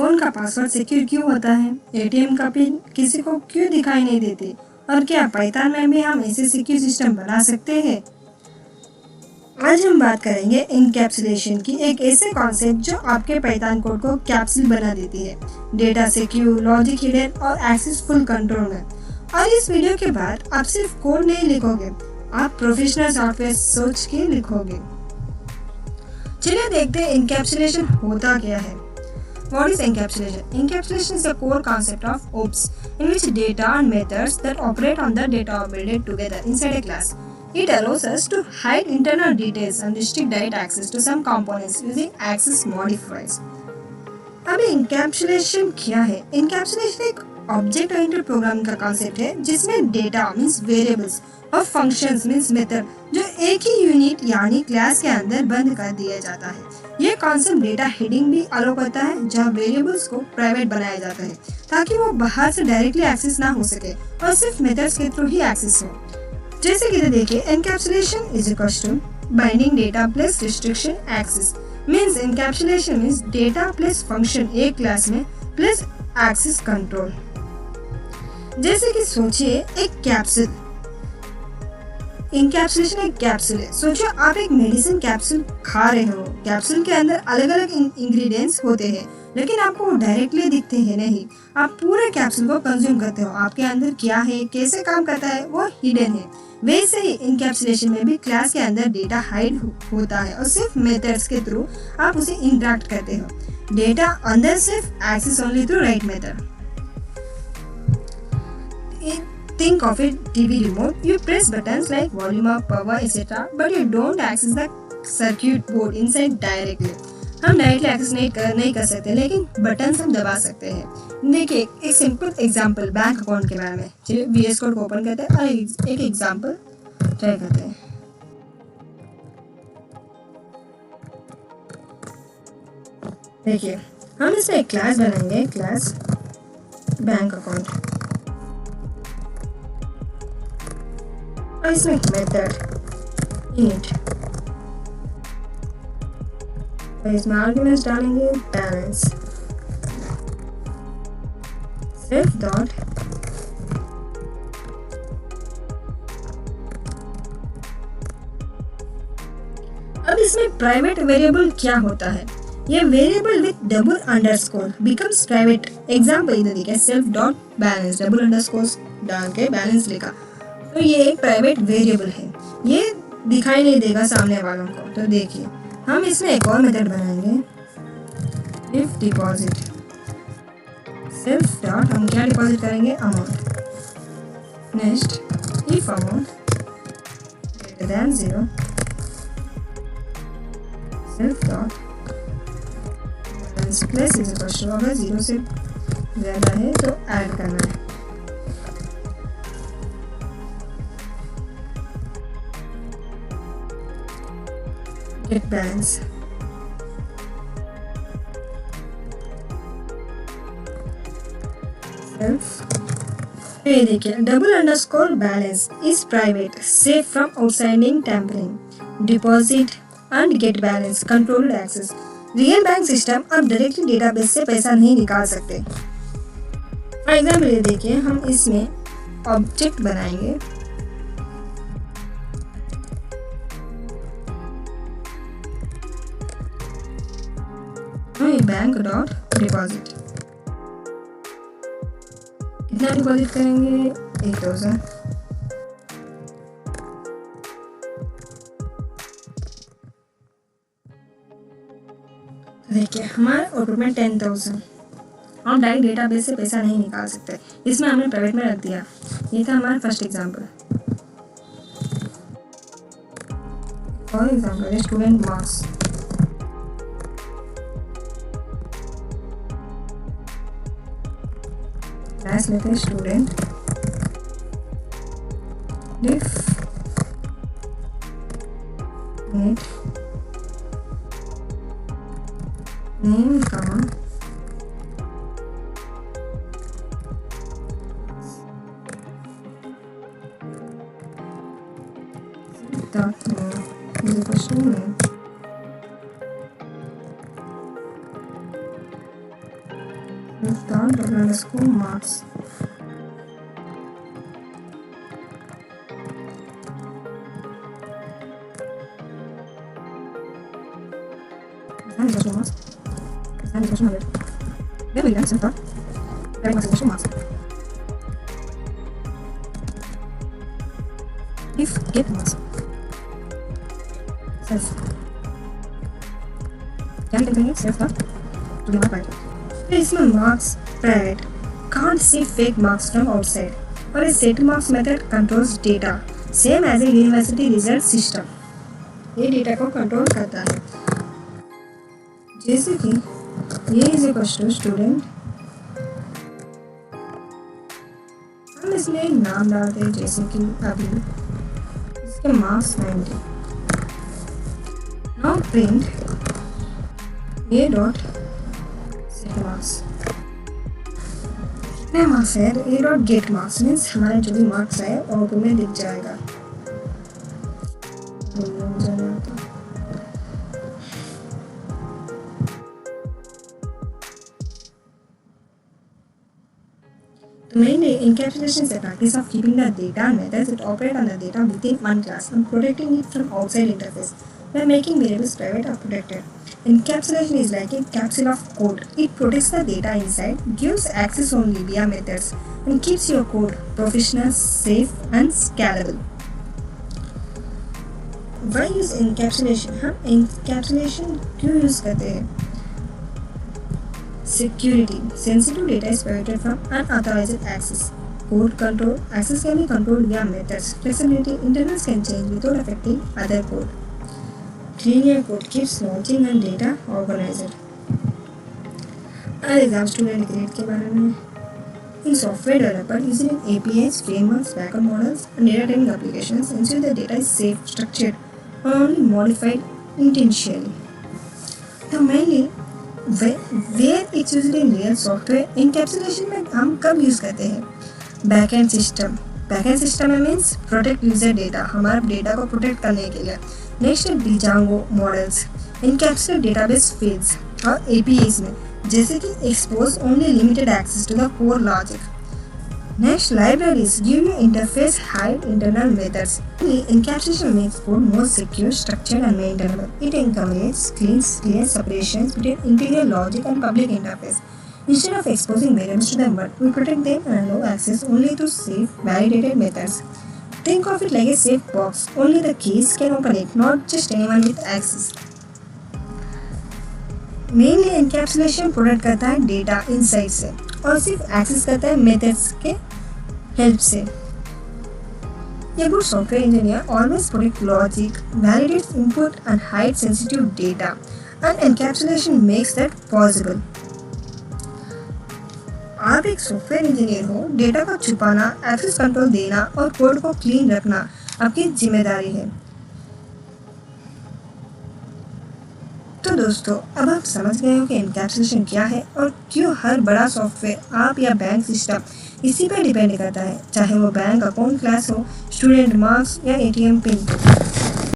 Phone का password secure क्यों होता है? एटीएम का पिन किसी को क्यों दिखाई नहीं देते? और क्या पाइथन में भी हम ऐसे सिक्योर सिस्टम बना सकते हैं? आज हम बात करेंगे इनकैप्सुलेशन की, एक ऐसे कॉन्सेप्ट जो आपके पाइथन कोड को कैप्सूल बना देती है, डेटा सिक्योर, लॉजिक हिडन और एक्सेस फुल कंट्रोल में। और इस वीडियो के बाद आप सिर्फ कोड नहीं लिखोगे, आप प्रोफेशनल सॉफ्टवेयर सोच के लिखोगे। चलिए देखते हैं इनकैप्सुलेशन होता क्या है। What is encapsulation? Encapsulation is the core concept of OOPS, in which data and methods that operate on the data are built together inside a class. It allows us to hide internal details and restrict direct access to some components using access modifiers. अब encapsulation क्या है? Encapsulation एक object oriented programming का concept है जिसमें data means variables और functions means method जो एक ही यूनिट यानी क्लास के अंदर बंद कर दिया जाता है। ये कॉन्सेप्ट डेटा हेडिंग भी अलाउ करता है, जहाँ वेरिएबल्स को प्राइवेट बनाया जाता है ताकि वो बाहर से डायरेक्टली एक्सेस ना हो सके और सिर्फ मेथड्स के थ्रू ही एक्सेस हो। जैसे कि देखिए, encapsulation is equals to binding data plus restriction access. Means encapsulation means data plus function एक क्लास में प्लस एक्सेस कंट्रोल। जैसे कि सोचिए एक कैप्सूल, इनकैप्सुलेशन एक कैप्सूल है। सोचिए आप एक मेडिसिन कैप्सूल खा रहे हो। कैप्सूल के अंदर अलग अलग इंग्रेडिएंट्स होते हैं, लेकिन आपको वो डायरेक्टली दिखते हैं नहीं। आप पूरे कैप्सूल को कंज्यूम करते हो। आपके अंदर क्या है, कैसे काम करता है, वो हिडन है। वैसे ही इनकैप्सुलेशन में भी क्लास के अंदर डेटा हाइड होता है और सिर्फ मेथड्स के थ्रू आप उसे इंटरेक्ट करते हो। डेटा अंदर सिर्फ access only through right method. Think of it TV remote. You press buttons like volume up, power, etc. But you don't access the circuit board inside directly. हम directly access नहीं कर सकते, लेकिन buttons हम दबा सकते हैं। देखिए एक सिंपल एग्जांपल बैंक अकाउंट के बारे में। चलिए VS कोड को ओपन करते हैं और एक एग्जांपल ट्राई करते हैं। देखिए हम इसमें एक क्लास बनाएंगे, क्लास बैंक अकाउंट, और इसमें मेथड इनिट, और इसमें आर्ग्यूमेंट्स डालेंगे बैलेंस सेल्फ डॉट अब इसमें प्राइवेट वेरिएबल क्या होता है? ये variable with double underscore becomes private. Example इधर देखिए, self dot balance, double underscore डाल के बैलेंस लिखा, तो ये एक प्राइवेट वेरिएबल है। ये दिखाई नहीं देगा सामने वालों को। तो देखिए हम इसमें एक और मेथड बनाएंगे, इफ डिपॉजिट सेल्फ डॉट, हम क्या डिपॉजिट करेंगे, amount. Next if amount greater than 0 self dot balance plus is equal to, अगर 0 से ज़्यादा है तो ऐड करना है। Get balance self। ये देखिए double underscore balance is private, safe from outsiding tampering, deposit and get balance controlled access. Real bank system आप डायरेक्टली डेटाबेस से पैसा नहीं निकाल सकते। फॉर एग्जाम्पल ये देखिए, हम इसमें ऑब्जेक्ट बनाएंगे, बैंक डॉट डिपॉजिट। कितना डिपॉजिट करेंगे, 1000। देखिए हमारे आउटपुट में 10,000। हम डायरेक्ट डेटाबेस से पैसा नहीं निकाल सकते, इसमें हमने प्राइवेट में रख दिया। ये था हमारा first example. For example student marks, class लेते हैं student, def init name comma dot name is equal to name. marks. If get marks. Self. Can you think self-thought to be marked by? Placement marks private. Can't see fake marks from outside. और a set marks method controls data. Same as a university result system. ये data को control करता है. जैसे कि ये is equal to student. हम इसमें एक नाम डालते हैं जैसे कि अभी इसके मार्क्स 90. नाउ प्रिंट ये डॉट सेट मार्क्स. कितने मार्क्स है? ए डॉट गेट मार्क्स मीन्स हमारे जो भी मार्क्स है आउटपुट में दिख जाएगा. Mainly, encapsulation is a practice of keeping the data and methods that operate on the data within one class and protecting it from outside interface by making variables private or protected. Encapsulation is like a capsule of code. It protects the data inside, gives access only via methods, and keeps your code professional, safe, and scalable. Why use encapsulation? हम encapsulation क्यों use करते हैं? Security. Sensitive data is protected from unauthorized access. Code control. Access can be controlled via methods. Flexibility. Internals can change without affecting other code. Clean your code keeps launching and data organized. Exam student grade के बारे में. In software developer using APIs, frameworks, backend models, and data typing applications ensure the data is safe, structured, or only modified intentionally. The mainly where it's used in real software. encapsulation में हम कब use करते हैं? Backend system. Backend system में means protect user data, हमारे data को protect करने के लिए. नेक्स्ट है डिजांगो मॉडल्स. encapsulate database fields और APIs में जैसे कि expose only limited access to the core logic. Next, libraries give you interface hide internal methods. Encapsulation makes code more secure, structured, and maintainable. It encourages clear separations between integral logic and public interface. Instead of exposing variables to the world, we protect them and allow access only to safe, validated methods. Think of it like a safe box. Only the keys can open it, not just anyone with access. Mainly encapsulation protect करता है data inside से और सिर्फ access करता है methods के help से. A good software engineer always protects logic, validates input, and hides sensitive data, and encapsulation makes that possible. आप एक सॉफ्टवेयर इंजीनियर हो, डेटा को छुपाना, एक्सेस कंट्रोल देना और कोड को क्लीन रखना आपकी जिम्मेदारी है. तो दोस्तों, अब आप समझ गए हो कि एनकैप्सुलेशन क्या है और क्यों हर बड़ा सॉफ्टवेयर आप या बैंक सिस्टम इसी पर डिपेंड करता है, चाहे वो बैंक अकाउंट क्लास हो, स्टूडेंट मार्क्स या ATM पिन.